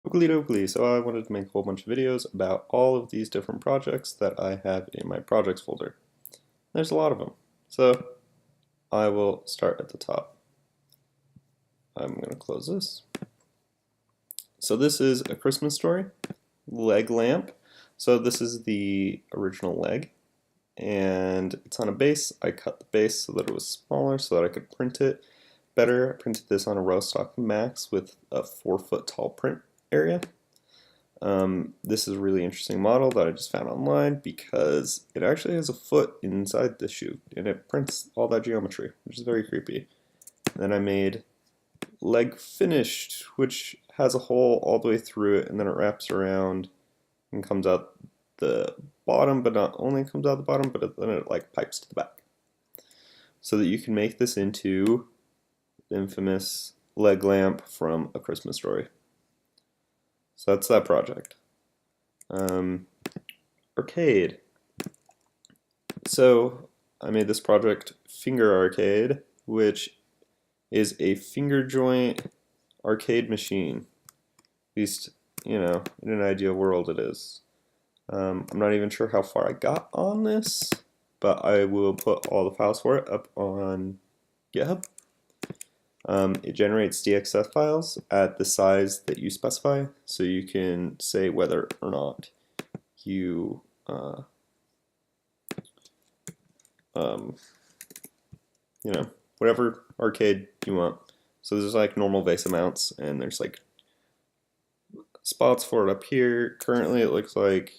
Oakley dokley, so I wanted to make a whole bunch of videos about all of these different projects that I have in my projects folder. There's a lot of them, so I will start at the top. I'm going to close this. So this is A Christmas Story, leg lamp. So this is the original leg, and it's on a base. I cut the base so that it was smaller so that I could print it better. I printed this on a Rostock Max with a 4-foot tall print area. This is a really interesting model that I just found online because it actually has a foot inside the shoe and it prints all that geometry, which is very creepy. Then I made leg finished, which has a hole all the way through it, and then it wraps around and comes out the bottom, but not only comes out the bottom, but then it like pipes to the back. So that you can make this into the infamous leg lamp from A Christmas Story. So that's that project. Arcade. So I made this project Finger Arcade, which is a finger joint arcade machine. At least, in an ideal world it is. I'm not even sure how far I got on this, but I will put all the files for it up on GitHub. It generates DXF files at the size that you specify, so you can say whether or not you whatever arcade you want. So there's like normal base amounts, and there's like spots for it up here. Currently it looks like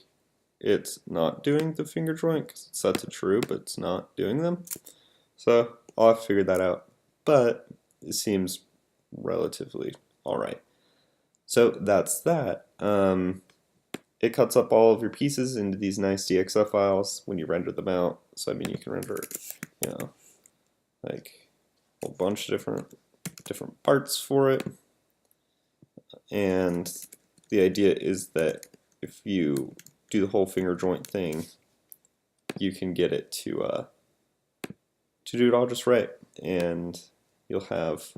it's not doing the finger joint because it's set to true, but it's not doing them. So I'll have to figure that out. But it seems relatively alright. So that's that. It cuts up all of your pieces into these nice DXF files when you render them out. So I mean, you can render, like a whole bunch of different parts for it. And the idea is that if you do the whole finger joint thing, you can get it to do it all just right, and you'll have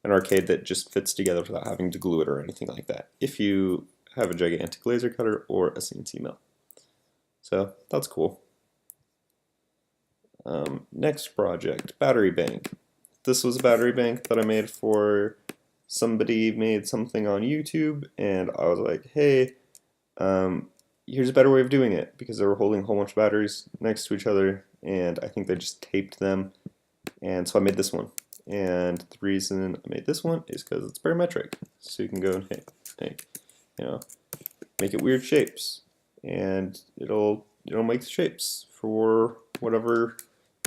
an arcade that just fits together without having to glue it or anything like that, if you have a gigantic laser cutter or a CNC mill. So that's cool. Next project, battery bank. This was a battery bank that I made for somebody made something on YouTube, and I was like, hey, here's a better way of doing it, because they were holding a whole bunch of batteries next to each other, and I think they just taped them, and so I made this one. And the reason I made this one is because it's parametric, so you can go and make it weird shapes, and it'll make the shapes for whatever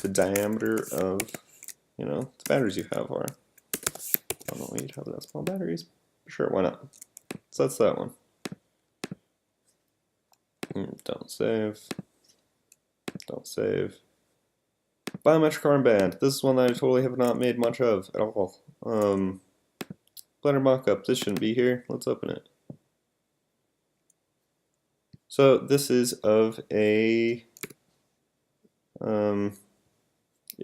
the diameter of the batteries you have are. I don't know why you'd have that small batteries. Sure, why not? So that's that one. Don't save. Don't save. Biometric armband. This is one that I totally have not made much of at all. Blender mockup. This shouldn't be here. Let's open it. So this is of a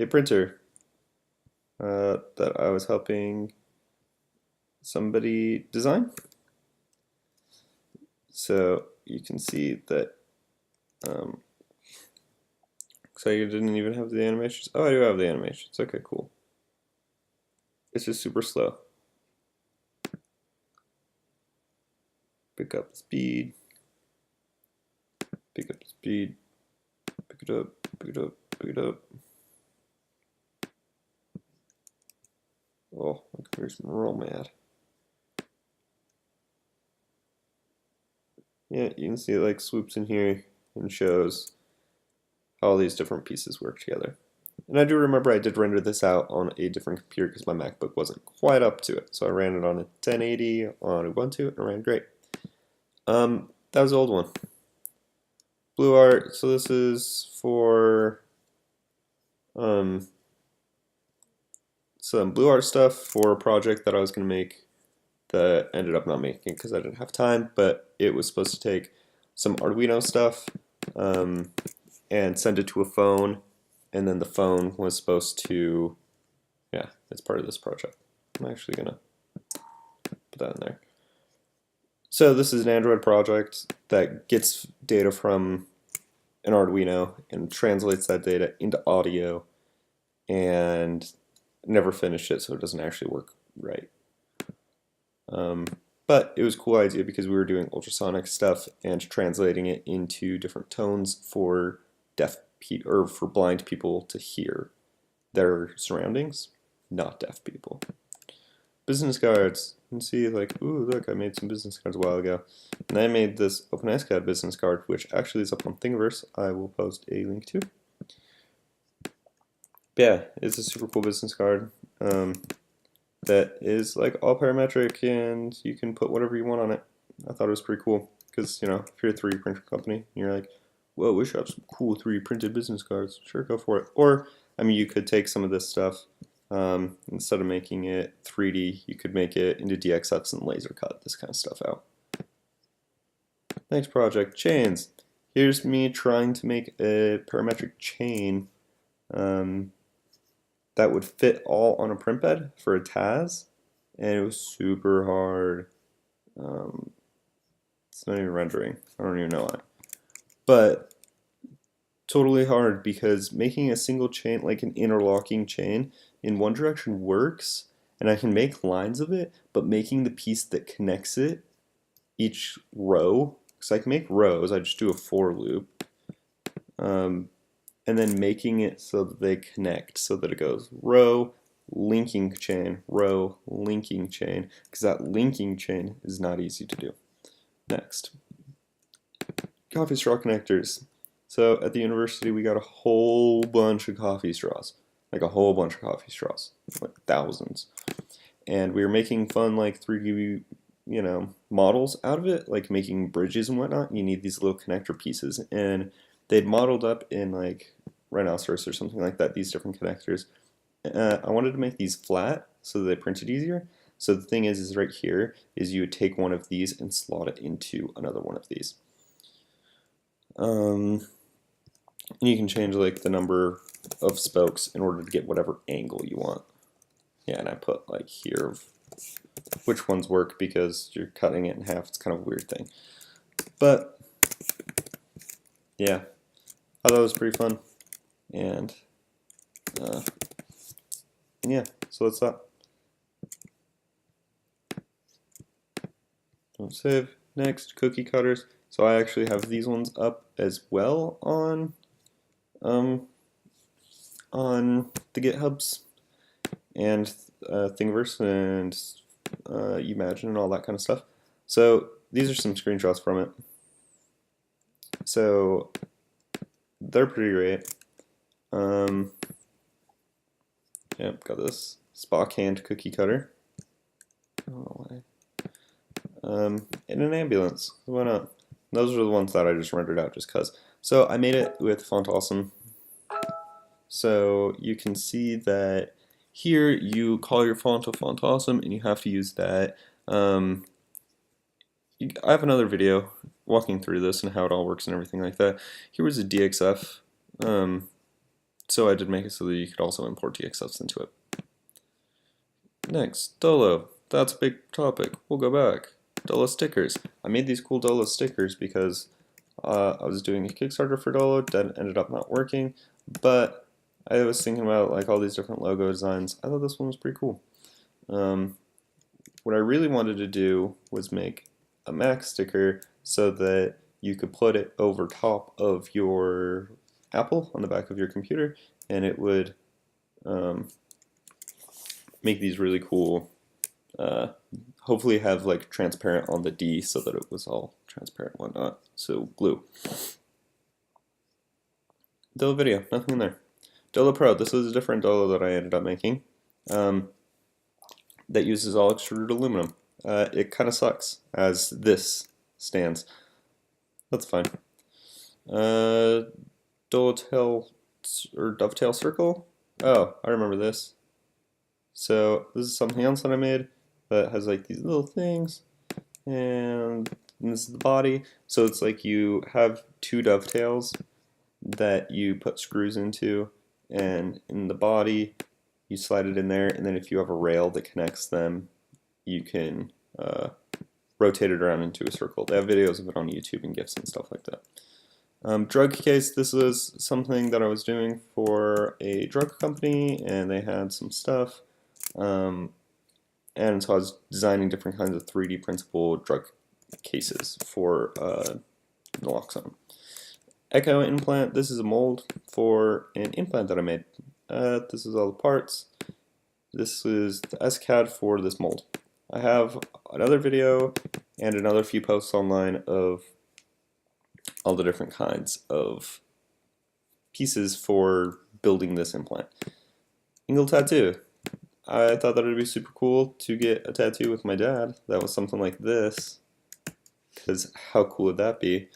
printer that I was helping somebody design. So you can see that looks like it didn't even have the animations. Oh, I do have the animations. Okay, cool. It's just super slow. Pick up the speed. Pick up the speed. Pick it up. Pick it up. Pick it up. Oh, my computer's real mad. Yeah, you can see it like swoops in here and shows how all these different pieces work together. And I do remember I did render this out on a different computer because my MacBook wasn't quite up to it. So I ran it on a 1080 on Ubuntu and it ran great. That was the old one. Blue art. So this is for some blue art stuff for a project that I was going to make that ended up not making because I didn't have time, but it was supposed to take some Arduino stuff and send it to a phone, and then the phone was supposed to, it's part of this project. I'm actually going to put that in there. So this is an Android project that gets data from an Arduino and translates that data into audio and never finished it, so it doesn't actually work right. But it was a cool idea because we were doing ultrasonic stuff and translating it into different tones for or for blind people to hear their surroundings, not deaf people. Business cards. You can see like, ooh, look, I made some business cards a while ago. And I made this OpenICECAD business card, which actually is up on Thingiverse. I will post a link to. But yeah, it's a super cool business card that is like all parametric and you can put whatever you want on it. I thought it was pretty cool because, you know, if you're a 3D printer company and you're like, whoa, we should have some cool 3D printed business cards. Sure, go for it. Or, I mean, you could take some of this stuff, instead of making it 3D, you could make it into DXFs and laser cut this kind of stuff out. Next project, chains. Here's me trying to make a parametric chain that would fit all on a print bed for a TAS, and it was super hard. It's not even rendering. I don't even know why. But totally hard because making a single chain, like an interlocking chain, in one direction works, and I can make lines of it, but making the piece that connects it, each row, because I can make rows, I just do a for loop, and then making it so that they connect, so that it goes row, linking chain, row, linking chain, because that linking chain is not easy to do. Next, coffee straw connectors. So at the university we got a whole bunch of coffee straws, like a whole bunch of coffee straws, like thousands. And we were making fun like 3D, you know, models out of it, like making bridges and whatnot. You need these little connector pieces, and they'd modeled up in like Rhinoceros or something like that, these different connectors. I wanted to make these flat so that they printed easier. So the thing is right here is you would take one of these and slot it into another one of these. And you can change like the number of spokes in order to get whatever angle you want. Yeah, and I put like here which ones work because you're cutting it in half. It's kind of a weird thing. But yeah, I thought it was pretty fun. And yeah, so that's that. Don't save. Next, cookie cutters. So I actually have these ones up as well on the GitHubs and Thingiverse and Imagine and all that kind of stuff. So these are some screenshots from it. So they're pretty great. Yep, got this Spock hand cookie cutter. I don't know why. In an ambulance. Why not? Those are the ones that I just rendered out just cause. So I made it with Font Awesome. So you can see that here you call your font a Font Awesome and you have to use that. I have another video walking through this and how it all works and everything like that. Here was a DXF. So I did make it so that you could also import DXFs into it. Next, Dolo. That's a big topic. We'll go back. Dolo stickers. I made these cool Dolo stickers because I was doing a Kickstarter for Dolo that ended up not working, but I was thinking about like all these different logo designs. I thought this one was pretty cool. What I really wanted to do was make a Mac sticker so that you could put it over top of your Apple on the back of your computer, and it would make these really cool. Hopefully have like transparent on the D so that it was all transparent and whatnot. So glue. Dolo video, nothing in there. Dolo Pro, this is a different Dolo that I ended up making that uses all extruded aluminum. It kind of sucks as this stands. That's fine. Dovetail or Dovetail Circle. Oh, I remember this. So this is something else that I made that has like these little things, and this is the body. So it's like you have two dovetails that you put screws into, and in the body you slide it in there, and then if you have a rail that connects them, you can rotated around into a circle. They have videos of it on YouTube and GIFs and stuff like that. Drug case, this was something that I was doing for a drug company, and they had some stuff. And so I was designing different kinds of 3D printable drug cases for naloxone. Echo implant, this is a mold for an implant that I made. This is all the parts. This is the SCAD for this mold. I have another video and another few posts online of all the different kinds of pieces for building this implant. Engel tattoo. I thought that it would be super cool to get a tattoo with my dad that was something like this, because how cool would that be?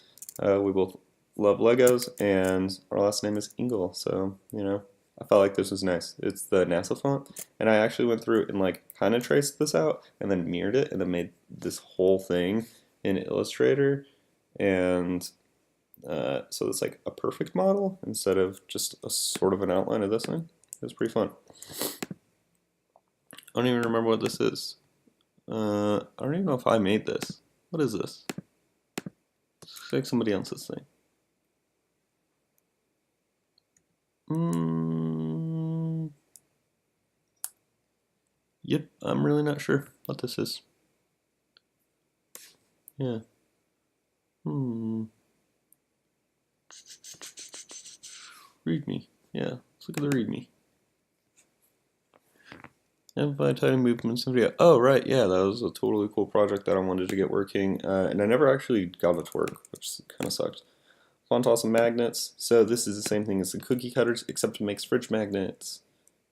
We both love Legos, and our last name is Engel, so, you know, I felt like this was nice. It's the NASA font, and I actually went through and like kind of traced this out and then mirrored it and then made this whole thing in Illustrator, and so it's like a perfect model instead of just a sort of an outline of this thing. It was pretty fun. I don't even remember what this is. I don't even know if I made this. What is this? It's like somebody else's thing. Yep, I'm really not sure what this is. Yeah. README. Yeah, let's look at the README. Amplify tiny movements in video. Oh, right, yeah, that was a totally cool project that I wanted to get working, and I never actually got it to work, which kind of sucked. Font awesome magnets. So this is the same thing as the cookie cutters, except it makes fridge magnets.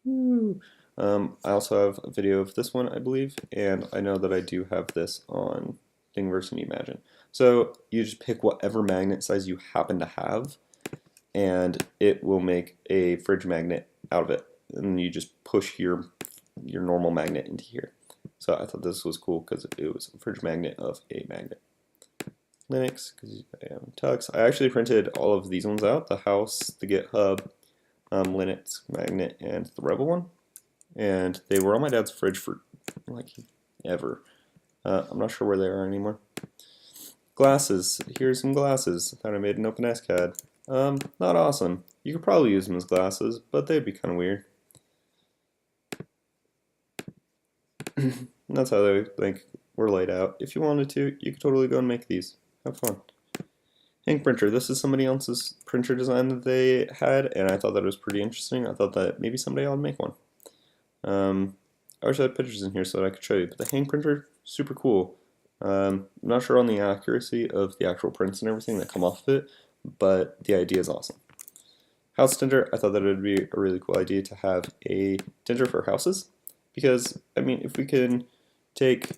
Woo! I also have a video of this one, I believe, and I know that I do have this on Thingiverse and Imagine. So you just pick whatever magnet size you happen to have, and it will make a fridge magnet out of it. And you just push your normal magnet into here. So I thought this was cool because it was a fridge magnet of a magnet. Linux, because I am Tux. I actually printed all of these ones out, the house, the GitHub, Linux magnet, and the Rebel one. And they were on my dad's fridge for like ever. I'm not sure where they are anymore. Glasses. Here's some glasses that I made in OpenSCAD. Not awesome. You could probably use them as glasses, but they'd be kind of weird. That's how they like were laid out. If you wanted to, you could totally go and make these. Have fun. Ink printer. This is somebody else's printer design that they had, and I thought that was pretty interesting. I thought that maybe someday I'll make one. I wish I had pictures in here so that I could show you, but the hang printer, super cool. I'm not sure on the accuracy of the actual prints and everything that come off of it, but the idea is awesome. House tinter, I thought that it would be a really cool idea to have a tinter for houses, because, I mean, if we can take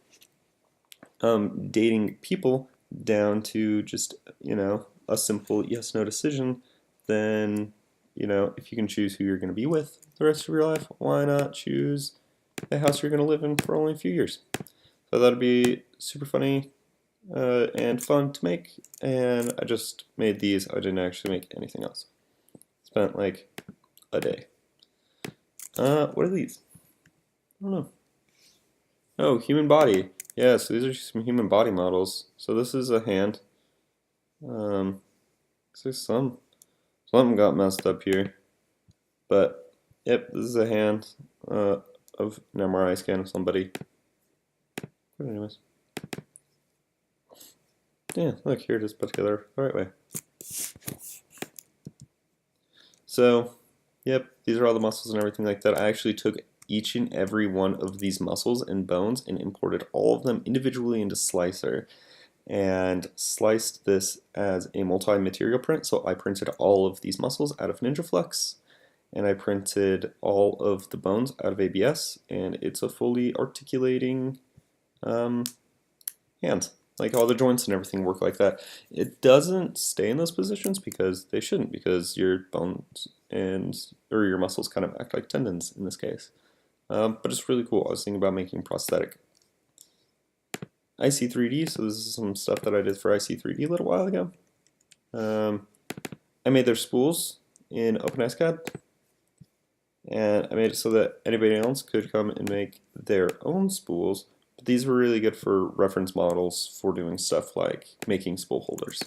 dating people down to just, you know, a simple yes-no decision, then, you know, if you can choose who you're going to be with the rest of your life, why not choose a house you're going to live in for only a few years? So that would be super funny and fun to make, and I just made these. I didn't actually make anything else. Spent like a day. What are these? I don't know. Oh, human body. Yeah, so these are some human body models. So this is a hand. So something got messed up here. But, yep, this is a hand of an MRI scan of somebody. But anyways. Yeah, look, here it is put together the right way. So, yep, these are all the muscles and everything like that. I actually took each and every one of these muscles and bones and imported all of them individually into Slicer and sliced this as a multi-material print. So I printed all of these muscles out of NinjaFlex, and I printed all of the bones out of ABS, and it's a fully articulating hand. Like all the joints and everything work like that. It doesn't stay in those positions because they shouldn't, because your bones or your muscles kind of act like tendons in this case. But it's really cool. I was thinking about making prosthetic. IC3D, so this is some stuff that I did for IC3D a little while ago. I made their spools in OpenSCAD, and I made it so that anybody else could come and make their own spools But these were really good for reference models for doing stuff like making spool holders.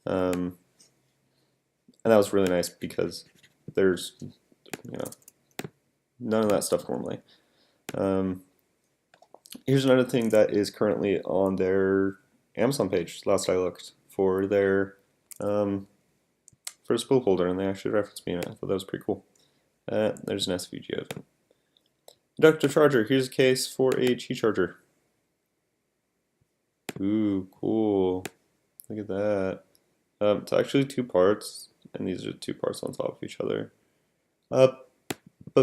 And that was really nice because there's, none of that stuff normally. Here's another thing that is currently on their Amazon page. Last I looked for their for a spool holder, and they actually referenced me, and I thought that was pretty cool. There's an SVG of it. Inductor charger. Here's a case for a Qi charger. Ooh, cool. Look at that. It's actually 2 parts, and these are 2 parts on top of each other. But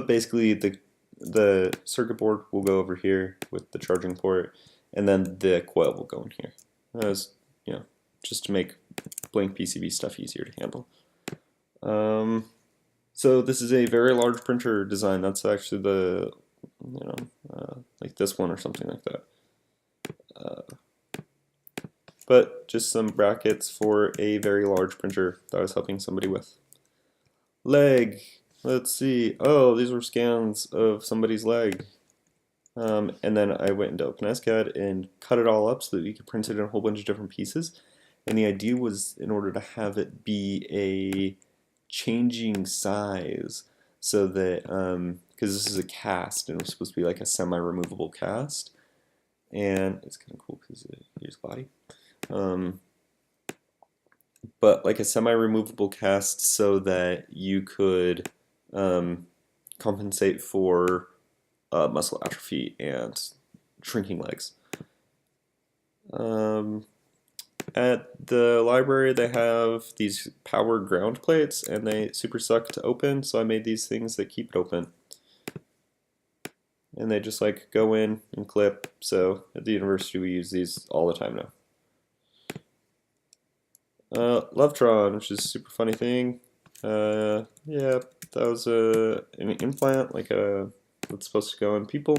basically, the circuit board will go over here with the charging port, and then the coil will go in here. That was, just to make blank PCB stuff easier to handle. So this is a very large printer design. That's actually the, like this one or something like that. But just some brackets for a very large printer that I was helping somebody with. Leg. Let's see. Oh, these were scans of somebody's leg. And then I went into OpenSCAD and cut it all up so that we could print it in a whole bunch of different pieces. And the idea was in order to have it be a changing size so that, because this is a cast and it was supposed to be like a semi-removable cast. And it's kind of cool because here's body. But like a semi-removable cast so that you could compensate for muscle atrophy and shrinking legs. At the library they have these power ground plates and they super suck to open, so I made these things that keep it open. And they just like go in and clip, so at the university we use these all the time now. Lovetron, which is a super funny thing. Yeah, that was an implant, like that's supposed to go in people.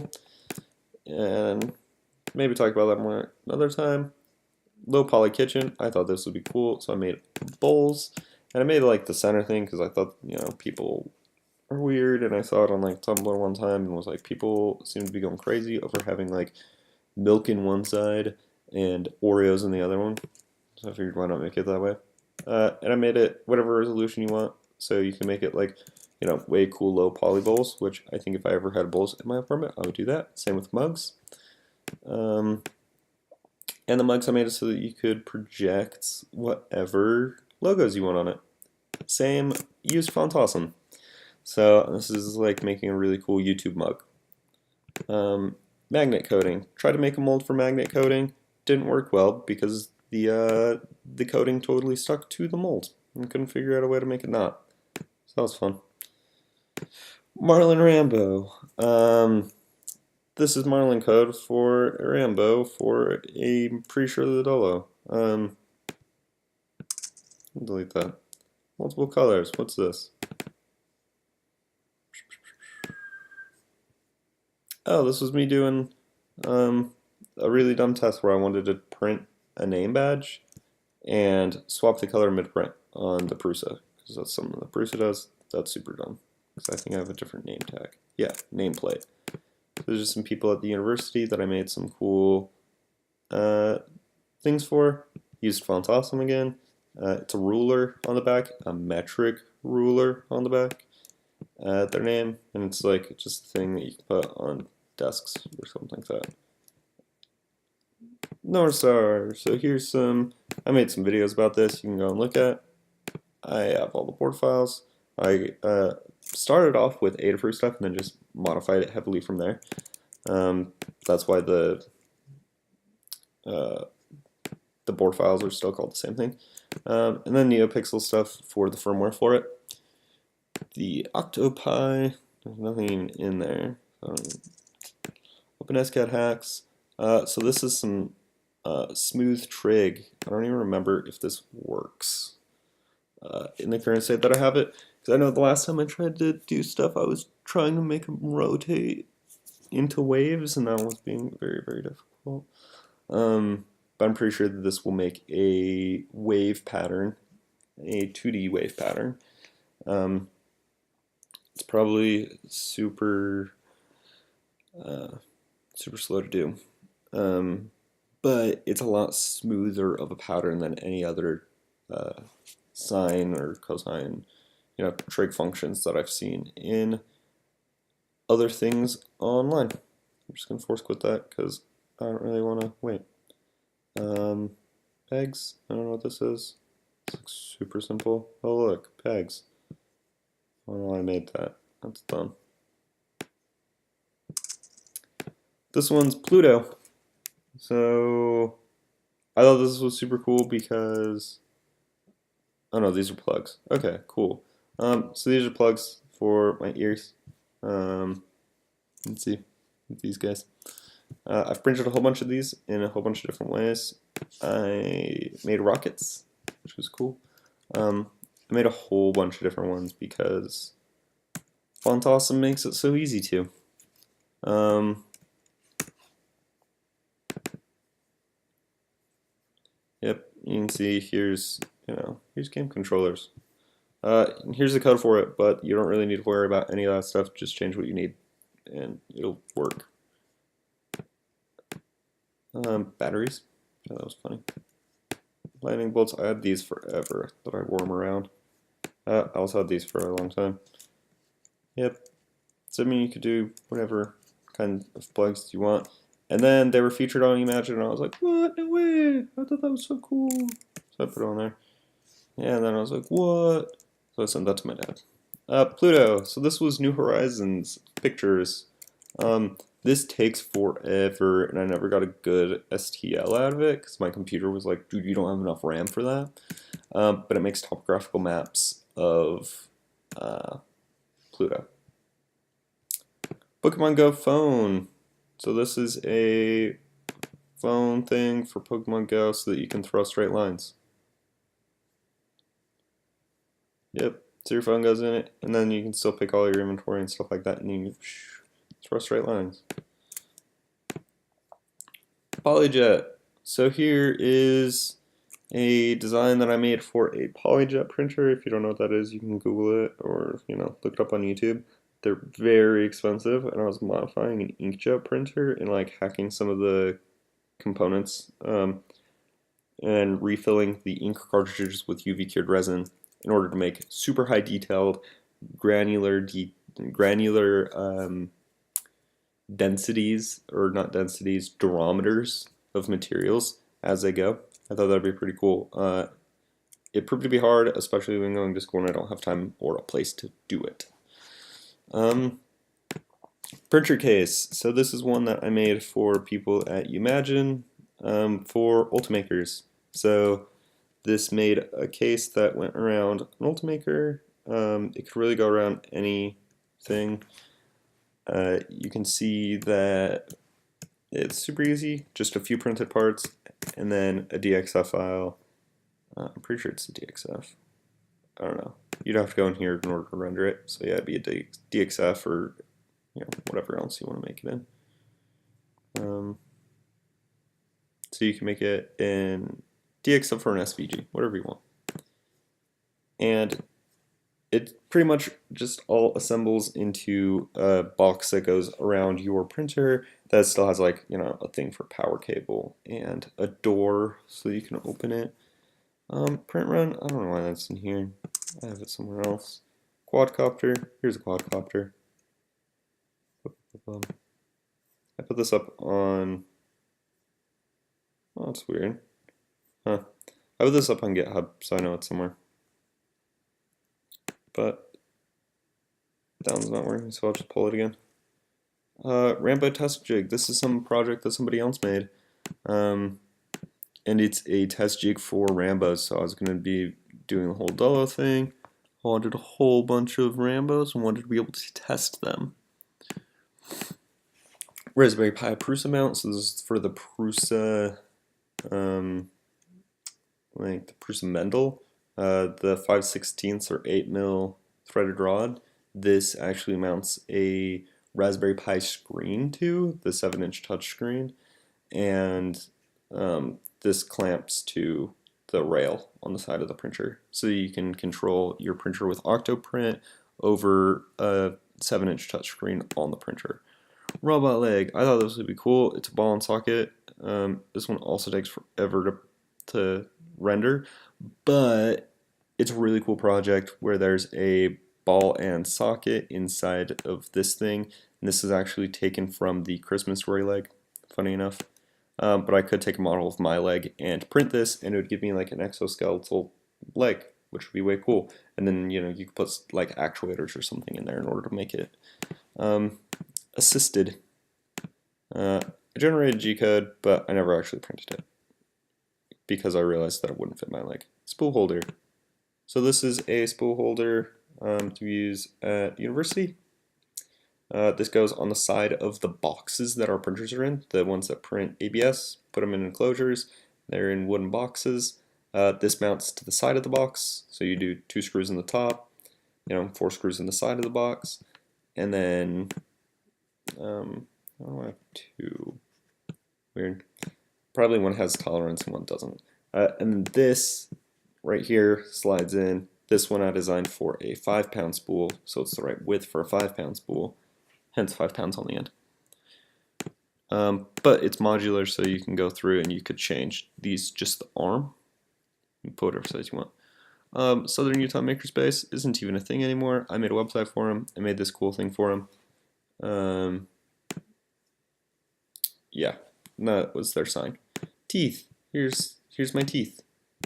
And maybe talk about that more another time. Low poly kitchen. I thought this would be cool, so I made bowls. And I made like the center thing because I thought, people are weird. And I saw it on like Tumblr one time and was like, people seem to be going crazy over having like milk in one side and Oreos in the other one. So I figured why not make it that way. And I made it whatever resolution you want. So you can make it like, way cool low poly bowls, which I think if I ever had bowls in my apartment, I would do that. Same with mugs. And the mugs I made it so that you could project whatever logos you want on it. Same, used Font Awesome. So this is like making a really cool YouTube mug. Magnet coating. Tried to make a mold for magnet coating. Didn't work well because the coating totally stuck to the mold and couldn't figure out a way to make it not. So that was fun. Marlin Rambo. This is Marlin code for Rambo for a pretty sure the Dolo. Delete that. Multiple colors. What's this? Oh, this was me doing a really dumb test where I wanted to print a name badge and swap the color mid-print on the Prusa, because that's something the Prusa does. That's super dumb, because I think I have a different name tag. Yeah, nameplate. There's just some people at the university that I made some cool things for. Used Font Awesome again. It's a ruler on the back, a metric ruler on the back. Their name, and it's like just a thing that you can put on desks or something like that. North Star. So here's some. I made some videos about this. You can go and look at. I have all the board files. I started off with Adafruit stuff and then just modified it heavily from there. That's why the board files are still called the same thing. And then NeoPixel stuff for the firmware for it. The Octopi, there's nothing in there. OpenSCAD hacks. So this is some smooth trig. I don't even remember if this works in the current state that I have it. Because I know the last time I tried to do stuff, I was trying to make them rotate into waves, and that was being very, very difficult. But I'm pretty sure that this will make a wave pattern, a 2D wave pattern. It's probably super slow to do. but it's a lot smoother of a pattern than any other sine or cosine, trig functions that I've seen in other things online. I'm just gonna force quit that because I don't really want to wait. Pegs. I don't know what this is. This looks super simple. Oh look, pegs. I don't know why I made that. That's dumb. This one's Pluto. So I thought this was super cool because oh no, these are plugs. Okay, cool. So these are plugs for my ears. Let's see these guys. I've printed a whole bunch of these in a whole bunch of different ways. I made rockets, which was cool. I made a whole bunch of different ones because Font Awesome makes it so easy to. Yep, you can see here's game controllers. Here's the code for it, but you don't really need to worry about any of that stuff. Just change what you need, and it'll work. Batteries. Yeah, that was funny. Lightning bolts. I had these forever that I wore them around. I also had these for a long time. Yep. So I mean, you could do whatever kind of plugs you want. And then they were featured on Imagine, and I was like, what? No way! I thought that was so cool. So I put it on there. Yeah, and then I was like, what? So I sent that to my dad. Pluto. So this was New Horizons Pictures. This takes forever, and I never got a good STL out of it because my computer was like, dude, you don't have enough RAM for that. But it makes topographical maps of Pluto. Pokemon Go phone. So this is a phone thing for Pokemon Go so that you can throw straight lines. Yep, so your phone goes in it, and then you can still pick all your inventory and stuff like that, and you throw straight lines. Polyjet. So here is a design that I made for a Polyjet printer. If you don't know what that is, you can Google it or look it up on YouTube. They're very expensive, and I was modifying an inkjet printer and like hacking some of the components and refilling the ink cartridges with UV cured resin in order to make super high detailed granular densities, or not densities, durometers of materials as they go. I thought that'd be pretty cool. It proved to be hard, especially when going to school and I don't have time or a place to do it. Printer case. So this is one that I made for people at Imagine for Ultimakers. So this made a case that went around an Ultimaker. It could really go around anything. You can see that it's super easy, just a few printed parts, and then a DXF file. I'm pretty sure it's a DXF. I don't know. You'd have to go in here in order to render it. So yeah, it'd be a DXF or whatever else you want to make it in. So you can make it in DXF or an SVG, whatever you want. And it pretty much just all assembles into a box that goes around your printer that still has like, a thing for power cable and a door so you can open it. Print run, I don't know why that's in here. I have it somewhere else. Quadcopter, here's a quadcopter. I put this up on, oh, that's weird. Huh. I put this up on GitHub so I know it's somewhere. But down's not working, so I'll just pull it again. Rambo test jig. This is some project that somebody else made. And it's a test jig for Rambos, so I was going to be doing the whole Dolo thing. I wanted a whole bunch of Rambos and wanted to be able to test them. Raspberry Pi Prusa mount, so this is for the Prusa, like the Prusa Mendel, the 5/16 or 8mm threaded rod. This actually mounts a Raspberry Pi screen to the 7-inch touchscreen, and this clamps to the rail on the side of the printer, so you can control your printer with Octoprint over a 7-inch touchscreen on the printer. Robot leg. I thought this would be cool. It's a ball and socket. This one also takes forever to render, but it's a really cool project where there's a ball and socket inside of this thing. And this is actually taken from the Christmas story leg, funny enough. But I could take a model of my leg and print this, and it would give me like an exoskeletal leg, which would be way cool. And then you could put like actuators or something in there in order to make it assisted. I generated G-code, but I never actually printed it because I realized that it wouldn't fit my leg. Spool holder. So this is a spool holder to use at university. This goes on the side of the boxes that our printers are in, the ones that print ABS, put them in enclosures. They're in wooden boxes. This mounts to the side of the box, so you do 2 screws in the top, 4 screws in the side of the box, and then I have 2. Weird. Probably one has tolerance and one doesn't. And this right here slides in. This one I designed for a 5-pound spool, so it's the right width for a 5-pound spool, hence 5 pounds on the end. But it's modular, so you can go through and you could change these, just the arm. You put whatever size you want. Southern Utah Makerspace isn't even a thing anymore. I made a website for him. I made this cool thing for him. Yeah, that was their sign. Teeth. Here's my teeth.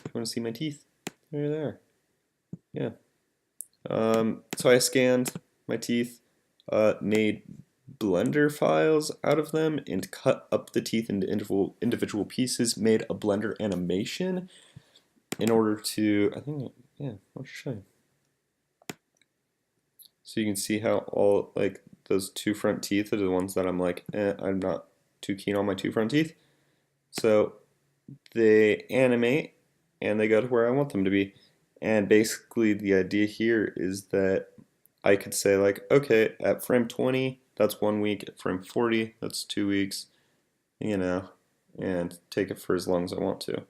You want to see my teeth? They're there. Yeah. So I scanned my teeth, made Blender files out of them, and cut up the teeth into individual pieces. Made a Blender animation in order to, I'll show you. So you can see how all like those 2 front teeth are the ones that I'm like, I'm not too keen on my 2 front teeth. So they animate and they go to where I want them to be. And basically the idea here is that I could say like, okay, at frame 20, that's 1 week. At frame 40, that's 2 weeks, and take it for as long as I want to.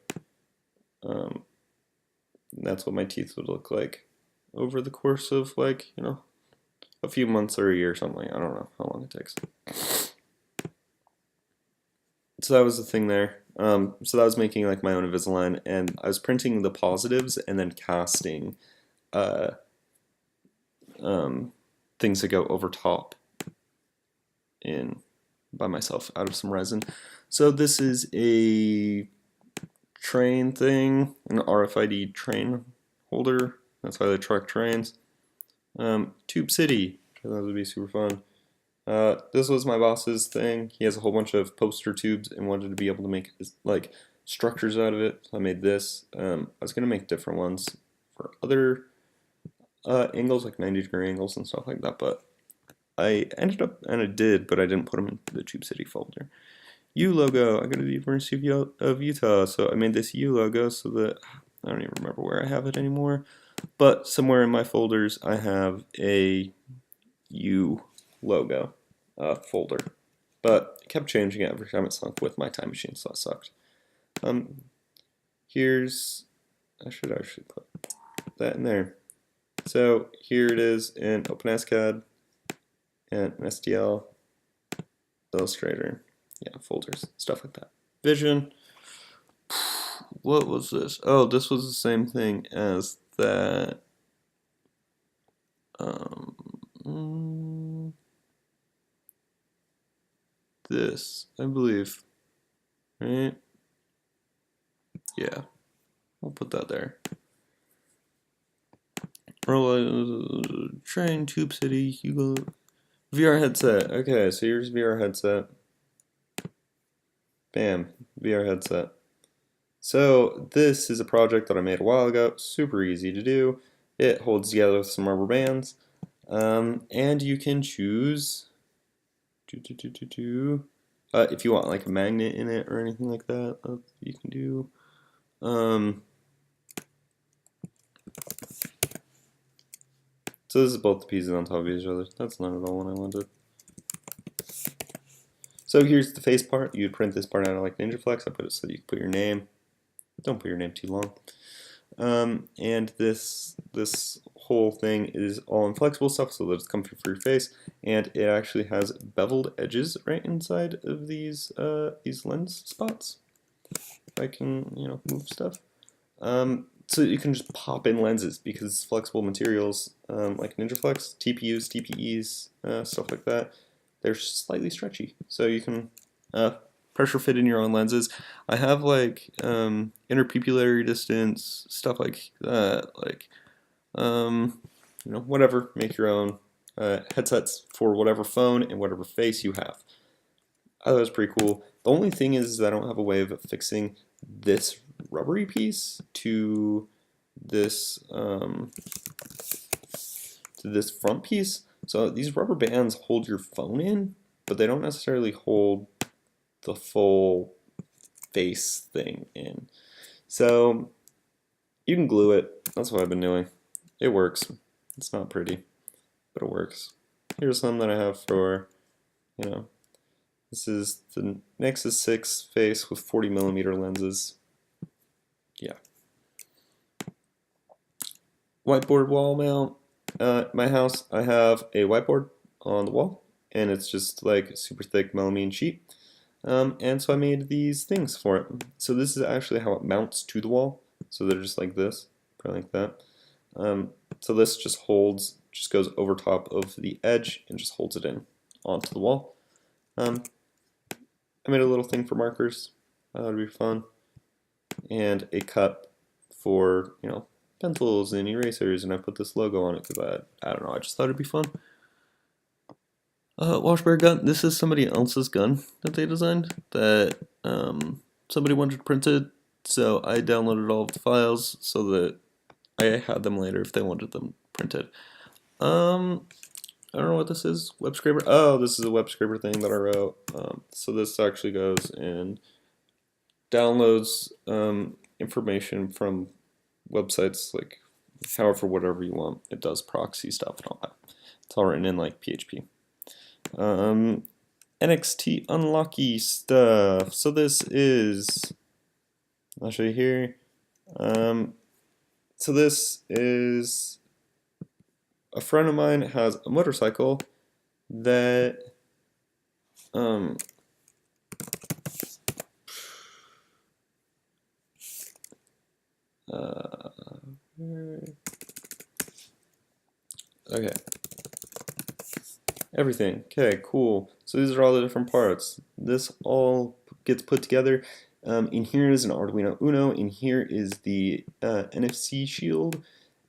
That's what my teeth would look like over the course of like, a few months or a year or something. I don't know how long it takes. So that was the thing there. So that was making like my own Invisalign, and I was printing the positives and then casting things that go over top in by myself out of some resin. So this is a train thing, an RFID train holder. That's why they truck trains. Tube City, I thought would be super fun. This was my boss's thing. He has a whole bunch of poster tubes and wanted to be able to make like structures out of it. So I made this. I was gonna make different ones for other angles, like 90-degree angles and stuff like that, but I ended up, and I did, but I didn't put them in the Tube City folder. U logo. I go to the University of Utah, so I made this U logo so that I don't even remember where I have it anymore, but somewhere in my folders I have a U logo folder, but it kept changing it every time it sunk with my time machine, so that sucked. I should actually put that in there. So here it is in OpenSCAD and an STL, Illustrator, folders, stuff like that. Vision. What was this? Oh, this was the same thing as that. This, I believe, right? Yeah, I'll put that there. Train, Tube City, Hugo, VR headset. Okay, so here's VR headset. Bam, VR headset. So this is a project that I made a while ago. Super easy to do. It holds together with some rubber bands, and you can choose if you want like a magnet in it or anything like that. You can do. So this is both the pieces on top of each other. That's not at all what I wanted. So here's the face part. You'd print this part out of like NinjaFlex. I put it so that you can put your name. Don't put your name too long. And this whole thing is all inflexible stuff so that it's comfy for your face, and it actually has beveled edges right inside of these lens spots. If I can, move stuff. So you can just pop in lenses because it's flexible materials like NinjaFlex, TPUs, TPEs, stuff like that. They're slightly stretchy, so you can pressure fit in your own lenses. I have like interpupillary distance, stuff like that, whatever. Make your own headsets for whatever phone and whatever face you have. I thought it was pretty cool. The only thing is I don't have a way of fixing this rubbery piece to this front piece. So these rubber bands hold your phone in, but they don't necessarily hold the full face thing in. So you can glue it. That's what I've been doing. It works. It's not pretty, but it works. Here's some that I have for, this is the Nexus 6 face with 40mm lenses. Yeah. Whiteboard wall mount. My house, I have a whiteboard on the wall, and it's just like a super thick melamine sheet. And so I made these things for it. So this is actually how it mounts to the wall. So they're just like this, probably like that. So this just goes over top of the edge and just holds it in onto the wall. I made a little thing for markers. That'd be fun. And a cup for, pencils and erasers, and I put this logo on it because I don't know, I just thought it'd be fun. Washburn gun. This is somebody else's gun that they designed that somebody wanted printed, so I downloaded all of the files so that I had them later if they wanted them printed. I don't know what this is. Web scraper. Oh, this is a web scraper thing that I wrote. So this actually goes and downloads information from websites, like however, whatever you want. It does proxy stuff and all that. It's all written in like PHP. NXT unlocky stuff. So this is, I'll show you here. So this is, a friend of mine has a motorcycle that okay. Everything. Okay, cool. So these are all the different parts. This all gets put together. In here is an Arduino Uno. In here is the NFC shield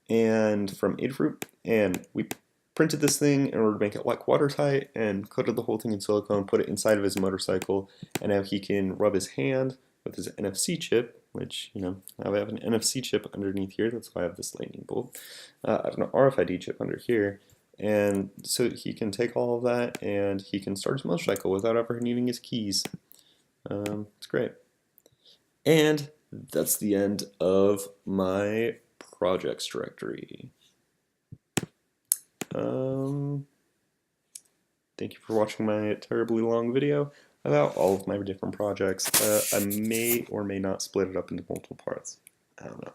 and from Adafruit. And we printed this thing in order to make it like watertight and coated the whole thing in silicone, put it inside of his motorcycle, and now he can rub his hand with his NFC chip, which, I have an NFC chip underneath here. That's why I have this lightning bolt. I have an RFID chip under here. And so he can take all of that and he can start his motorcycle without ever needing his keys. It's great. And that's the end of my projects directory. Thank you for watching my terribly long video about all of my different projects. I may or may not split it up into multiple parts. I don't know.